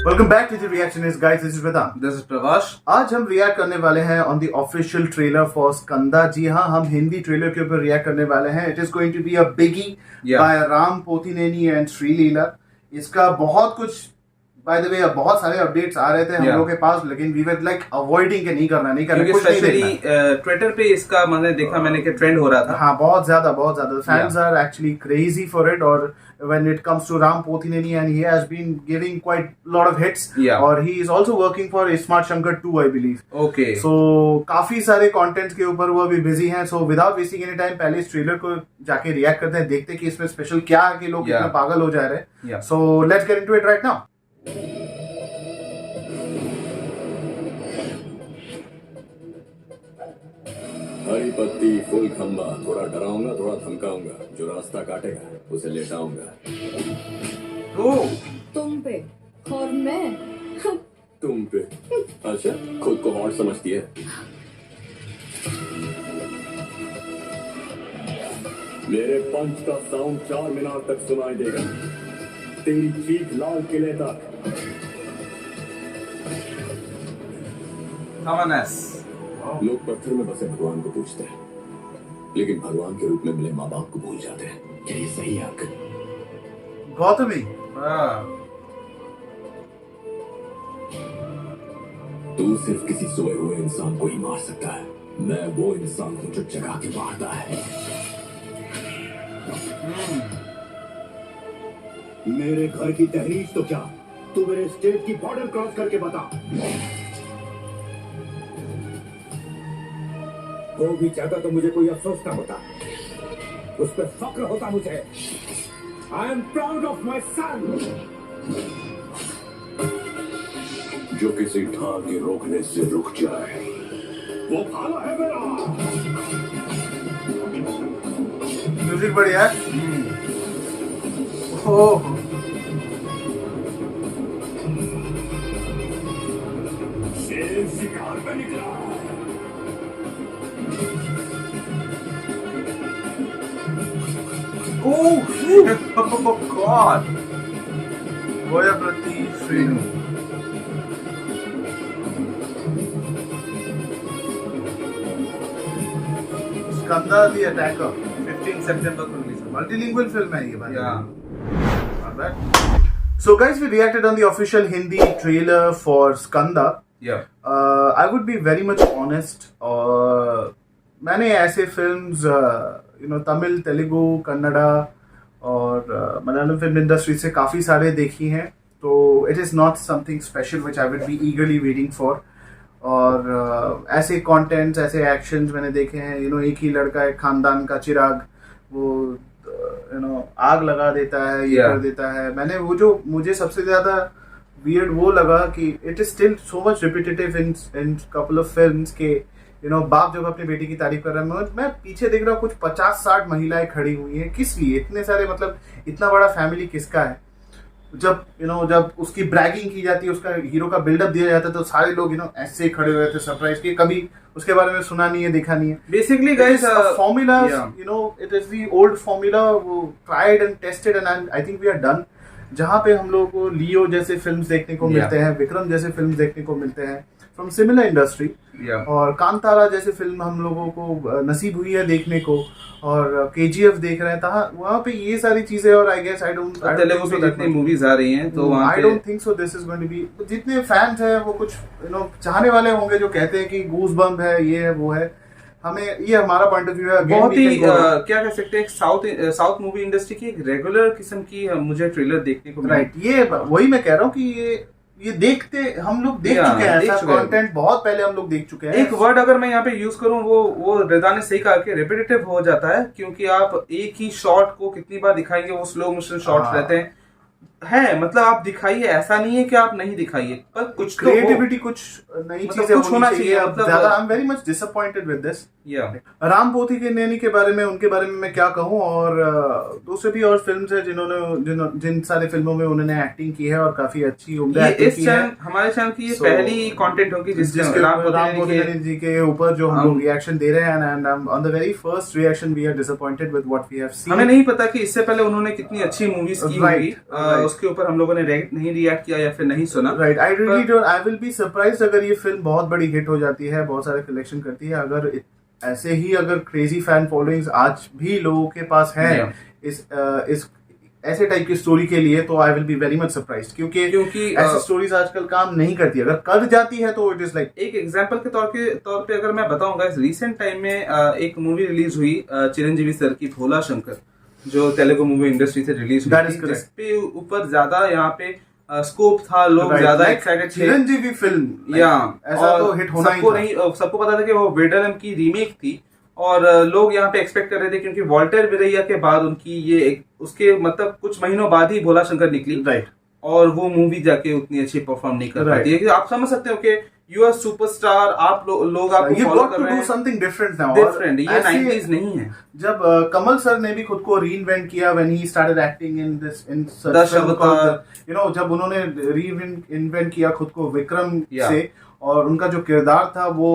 Welcome back to the reactionist guys, this is Vedant, this is Prabhash. आज हम react करने वाले हैं on the official trailer for Skanda. जी हाँ, हम हिंदी ट्रेलर के ऊपर रिएक्ट करने वाले हैं। It is going to be a biggie by Ram Pothineni and Sreeleela. इसका बहुत कुछ बाय द वे बहुत सारे अपडेट्स आ रहे थे हम लोगों के पास, लेकिन वी वर लाइक अवॉइडिंग के नहीं करना कुछ नहीं देखना। ट्विटर पे इसका मैंने देखा कि ट्रेंड हो रहा था। हाँ, बहुत ज्यादा fans are actually crazy for it. और when it comes to Ram Pothineni, and he has been giving quite lot of hits, or he is also working for Smart Shankar 2, I believe. Okay. So काफी सारे contents के ऊपर वो अभी busy हैं। So without wasting any time, पहले इस trailer को जाके रिएक्ट करते हैं, देखते हैं कि इसमें स्पेशल क्या है कि लोग इतना पागल हो जा रहे हैं। So let's get into it right now. हरी पत्ती फुल खंबा, थोड़ा डराऊंगा थोड़ा धमकाऊंगा, जो रास्ता काटेगा उसे लेटाऊंगा। तुम पे और मैं तुम पे? अच्छा, खुद को हॉट समझती है। मेरे पंच का साउंड 4 मीनार तक सुनाई देगा, तेरी चीख लाल किले तक। लोग पत्थर में बसे भगवान को पूछते हैं, लेकिन भगवान के रूप में मिले माँ बाप को भूल जाते हैं। क्या ये सही है आपका? गौतमी, तू सिर्फ किसी सोए हुए इंसान को ही मार सकता है। मैं वो इंसान हूं जो जगा के मारता है। मेरे घर की तहरीर तो क्या, तू मेरे स्टेट की बॉर्डर क्रॉस करके बता। वो भी चाहता तो मुझे कोई अफसोस ना होता, उस पर फक्र होता मुझे। I am proud of my son. जो किसी ढाल के रोकने से रुक जाए, वो भाला है मेरा। म्यूजिक बढ़िया है। ओह, शेर शिकार में निकला। Oh God! Boyapati Srinu. Skanda the attacker 15 सितंबर को रिलीज होगा। मल्टीलिंगुअल फिल्म है ये भाई। So guys, we reacted on the official Hindi trailer for Skanda. I would be very much honest. मैंने ऐसे फिल्म्स तमिल, तेलुगु, कन्नड़ा और मलयालम फिल्म इंडस्ट्री से काफ़ी सारे देखी हैं। तो it is not something special which I would be ईगरली waiting for. और ऐसे कंटेंट्स, ऐसे एक्शंस मैंने देखे हैं। एक ही लड़का एक खानदान का चिराग, वो आग लगा देता है, ये कर देता है। मैंने वो जो मुझे सबसे ज़्यादा वियर्ड वो लगा कि it is still so much repetitive in couple of films के बाप जब अपनी बेटी की तारीफ कर रहा है, मैं पीछे देख रहा हूँ कुछ 50-60 महिलाएं खड़ी हुई हैं। किस लिए इतने सारे, मतलब इतना बड़ा फैमिली किसका है? जब जब उसकी ब्रैगिंग की जाती है, उसका हीरो का बिल्डअप दिया जाता है, तो सारे लोग ऐसे खड़े हुए थे सरप्राइज के। कभी उसके बारे में सुना नहीं है, देखा नहीं है। Basically guys, formula, it is the old formula, वो tried and tested, and I think we are done. जहाँ पे हम लोग को लियो जैसे फिल्म्स देखने को मिलते हैं, विक्रम जैसे फिल्म्स देखने को मिलते हैं फ्रॉम सिमिलर इंडस्ट्री, और कांतारा जैसे फिल्म हम लोगों को नसीब हुई है देखने को, और केजीएफ देख रहे हैं वहाँ पे ये सारी चीजें। और I guess I don't Telugu पे जितनी मूवीज आ रही हैं, तो I don't think so this is going to be. जितने फैंस हैं वो कुछ चाहने वाले होंगे जो कहते हैं कि गूज बम्प है, ये है, वो है। हमें ये हमारा पॉइंट ऑफ व्यू है। बहुत ही क्या कह सकते हैं, साउथ मूवी इंडस्ट्री की एक रेगुलर किस्म की मुझे ट्रेलर देखने को मिला। राइट, ये वही मैं कह रहा हूँ कि ये देखते हम लोग देख चुके हैं, ऐसा कंटेंट बहुत पहले हम लोग देख चुके हैं। एक वर्ड अगर मैं यहाँ पे यूज करूँ, वो रिदा ने सही कहा कि रिपीटेटिव हो जाता है, क्योंकि आप एक ही शॉट को कितनी बार दिखाएंगे, वो स्लो मोशन शॉट्स रहते हैं। है, मतलब आप दिखाइए, ऐसा नहीं है कि आप नहीं दिखाइए, पर कुछ तो हो। क्रिएटिविटी, कुछ नई मतलब चीजें कुछ होना चाहिए, अब मतलब ज्यादा आई am very much disappointed with this. या राम पोथी के नैनी के बारे में, उनके बारे में मैं क्या कहूँ, और दूसरे भी और फिल्म्स है जिन सारे फिल्मों में उन्होंने एक्टिंग की है और काफी अच्छी उम्दा ये एक्टिंग इस की है। चैनल, हमारे चैनल की ये So, पहली कंटेंट होगी जिसके राम राम पोथी पोथी जी के ऊपर जो हम लोग रिएक्शन दे रहे हैं, and on the very first reaction we are disappointed with what we have seen. हमें नहीं पता कि इससे पहले उन्होंने कितनी अच्छी मूवीज की होगी, right. उसके ऊपर हम लोगों ने नहीं रिएक्ट किया या फिर नहीं सुना। Right, I really don't, I will be surprised अगर ये फिल्म बहुत बड़ी हिट हो जाती है, बहुत सारे कलेक्शन करती है, अगर ऐसे ही अगर क्रेजी फैन फॉलोइंग्स आज भी लोगों के पास है इस ऐसे टाइप की स्टोरी के लिए, तो I will be very much surprised, क्योंकि ऐसी स्टोरीज आजकल काम नहीं करती। अगर कर जाती है तो इट इज लाइक, एक एग्जांपल के तौर पे अगर मैं बताऊंगा, इस रिसेंट टाइम में एक मूवी रिलीज हुई चिरंजीवी सर की भोला शंकर, जो तेलुगु मूवी इंडस्ट्री से रिलीज हुई थी, जिसपे ऊपर ज्यादा यहाँ पे स्कोप था, लोग ज्यादा एक्साइटेड थे। चिरंजीवी फिल्म या ऐसा तो हिट होना ही था। सबको पता था कि वो वेडलम की रीमेक थी, और लोग यहाँ पे एक्सपेक्ट कर रहे थे, क्योंकि वॉल्टर विरैया के बाद उनकी ये उसके मतलब कुछ महीनों बाद ही भोला शंकर निकली, राइट, और वो मूवी जाके उतनी अच्छी परफॉर्म नहीं कर पाती है। आप समझ सकते हो कि यू आर सुपरस्टार, आप लोग आपको फॉलो कर रहे हैं, समथिंग डिफरेंट नाउ, डिफरेंट, ये 90s नहीं है। जब कमल सर ने भी खुद को रीइन्वेंट किया when he started acting in Dashavatar, you know, जब उन्होंने रीइन्वेंट किया खुद को विक्रम से, और उनका जो किरदार था वो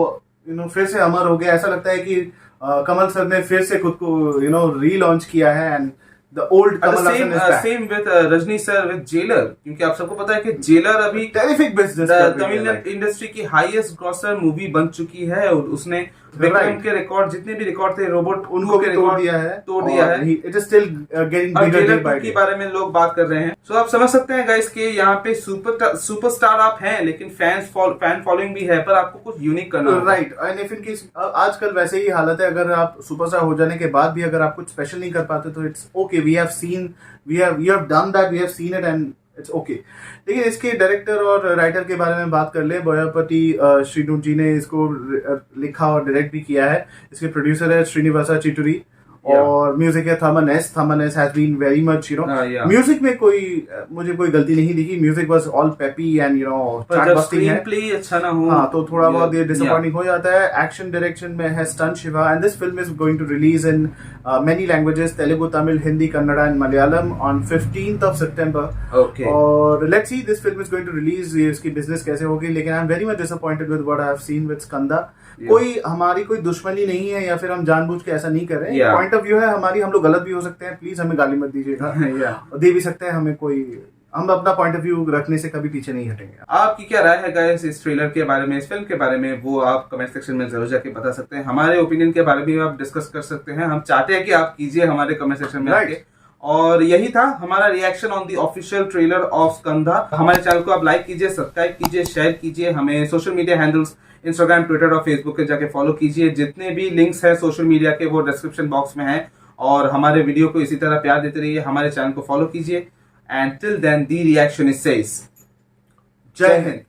फिर से अमर हो गया। ऐसा लगता है कि कमल सर ने फिर से खुद को रीलॉन्च किया है, and the old Kamal Haasan is back. Same with Rajni sir with Jailer, क्योंकि आप सबको पता है कि Jailer अभी terrific business तमिल इंडस्ट्री की हाईएस्ट ग्रॉसर मूवी बन चुकी है, और उसने विक्रम के रिकॉर्ड, जितने भी रिकॉर्ड थे रोबोट, उनको भी तोड़ दिया है। It is still getting bigger day by day. के बारे में लोग बात कर रहे हैं। सो आप समझ सकते हैं गाइस कि यहाँ पे सुपरस्टार आप हैं, लेकिन फैन फॉलोइंग भी है, पर आपको कुछ यूनिक करना होगा। Right, and if in case आजकल वैसे ही हालत है, अगर आप सुपरस्टार हो जाने के बाद भी अगर आप कुछ स्पेशल नहीं कर पाते तो it's okay, we have done that, we have seen it, and it's okay. लेकिन इसके डायरेक्टर और राइटर के बारे में बात कर ले, बोयापति श्रीनु जी ने इसको लिखा और डायरेक्ट भी किया है। इसके प्रोड्यूसर है श्रीनिवासा चिटूरी, और म्यूजिक है Thaman S has been very much music में मुझे कोई गलती नहीं दिखी। Music was all peppy and chart busting है, प्ले अच्छा ना हो, हाँ, तो थोड़ा बहुत ये डिसअपॉइंटिंग हो जाता है। एक्शन डायरेक्शन में है stunt Shiva, and this film is going to release in many languages, Telugu, Tamil, Hindi, Kannada and Malayalam on 15th of September. Okay. और let's see, this film is going to release, इसकी बिजनेस कैसे होगी, लेकिन I am very much disappointed with what I have seen with Skanda. हमारी कोई दुश्मनी नहीं है, या फिर हम जानबूझ के ऐसा नहीं कर रहे हैं। पॉइंट ऑफ व्यू है हमारी, हम लोग गलत भी हो सकते हैं, प्लीज हमें गाली मत दीजिएगा। दे भी सकते हैं हमें, हम अपना पॉइंट ऑफ व्यू रखने से कभी पीछे नहीं हटेंगे। आपकी क्या राय है गाइस इस ट्रेलर के बारे में, इस फिल्म के बारे में, वो आप कमेंट सेक्शन में जरूर जाके बता सकते हैं। हमारे ओपिनियन के बारे में भी आप डिस्कस कर सकते हैं, हम चाहते हैं कि आप कीजिए हमारे कमेंट सेक्शन में आके। और यही था हमारा reaction on the official trailer of Skanda. हमारे चैनल को आप लाइक कीजिए, सब्सक्राइब कीजिए, शेयर कीजिए, हमें social media handles Instagram, Twitter और फेसबुक पे जाके फॉलो कीजिए। जितने भी लिंक्स हैं सोशल मीडिया के वो डिस्क्रिप्शन बॉक्स में है, और हमारे वीडियो को इसी तरह प्यार देते रहिए, हमारे चैनल को फॉलो कीजिए। And till then the reaction is says, जय हिंद।